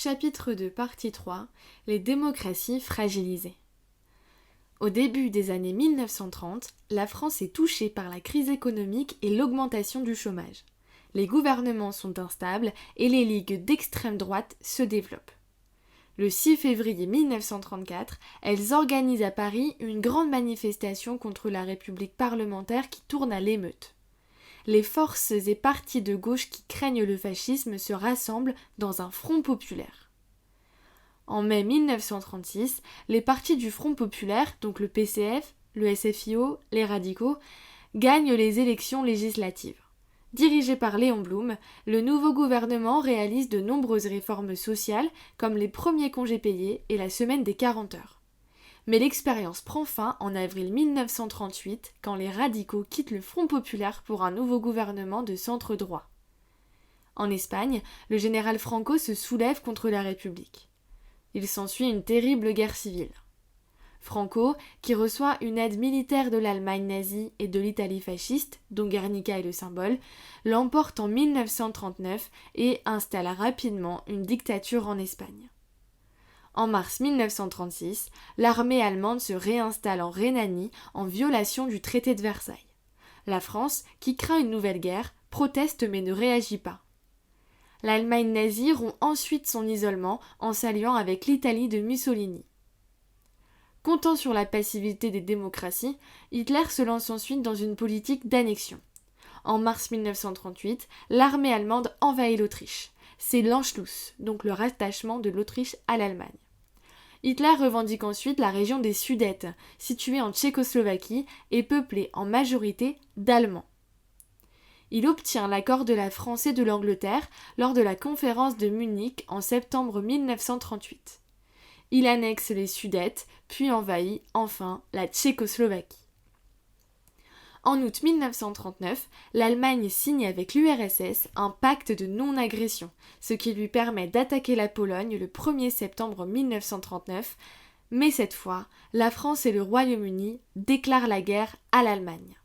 Chapitre 2, partie 3. Les démocraties fragilisées. Au début des années 1930, la France est touchée par la crise économique et l'augmentation du chômage. Les gouvernements sont instables et les ligues d'extrême droite se développent. Le 6 février 1934, elles organisent à Paris une grande manifestation contre la République parlementaire qui tourne à l'émeute. Les forces et partis de gauche qui craignent le fascisme se rassemblent dans un front populaire. En mai 1936, les partis du Front populaire, donc le PCF, le SFIO, les radicaux, gagnent les élections législatives. Dirigé par Léon Blum, le nouveau gouvernement réalise de nombreuses réformes sociales, comme les premiers congés payés et la semaine des 40 heures. Mais l'expérience prend fin en avril 1938, quand les radicaux quittent le Front populaire pour un nouveau gouvernement de centre droit. En Espagne, le général Franco se soulève contre la République. Il s'ensuit une terrible guerre civile. Franco, qui reçoit une aide militaire de l'Allemagne nazie et de l'Italie fasciste, dont Guernica est le symbole, l'emporte en 1939 et installe rapidement une dictature en Espagne. En mars 1936, l'armée allemande se réinstalle en Rhénanie en violation du traité de Versailles. La France, qui craint une nouvelle guerre, proteste mais ne réagit pas. L'Allemagne nazie rompt ensuite son isolement en s'alliant avec l'Italie de Mussolini. Comptant sur la passivité des démocraties, Hitler se lance ensuite dans une politique d'annexion. En mars 1938, l'armée allemande envahit l'Autriche. C'est l'Anschluss, donc le rattachement de l'Autriche à l'Allemagne. Hitler revendique ensuite la région des Sudètes, située en Tchécoslovaquie et peuplée en majorité d'Allemands. Il obtient l'accord de la France et de l'Angleterre lors de la conférence de Munich en septembre 1938. Il annexe les Sudètes, puis envahit enfin la Tchécoslovaquie. En août 1939, l'Allemagne signe avec l'URSS un pacte de non-agression, ce qui lui permet d'attaquer la Pologne le 1er septembre 1939, mais cette fois, la France et le Royaume-Uni déclarent la guerre à l'Allemagne.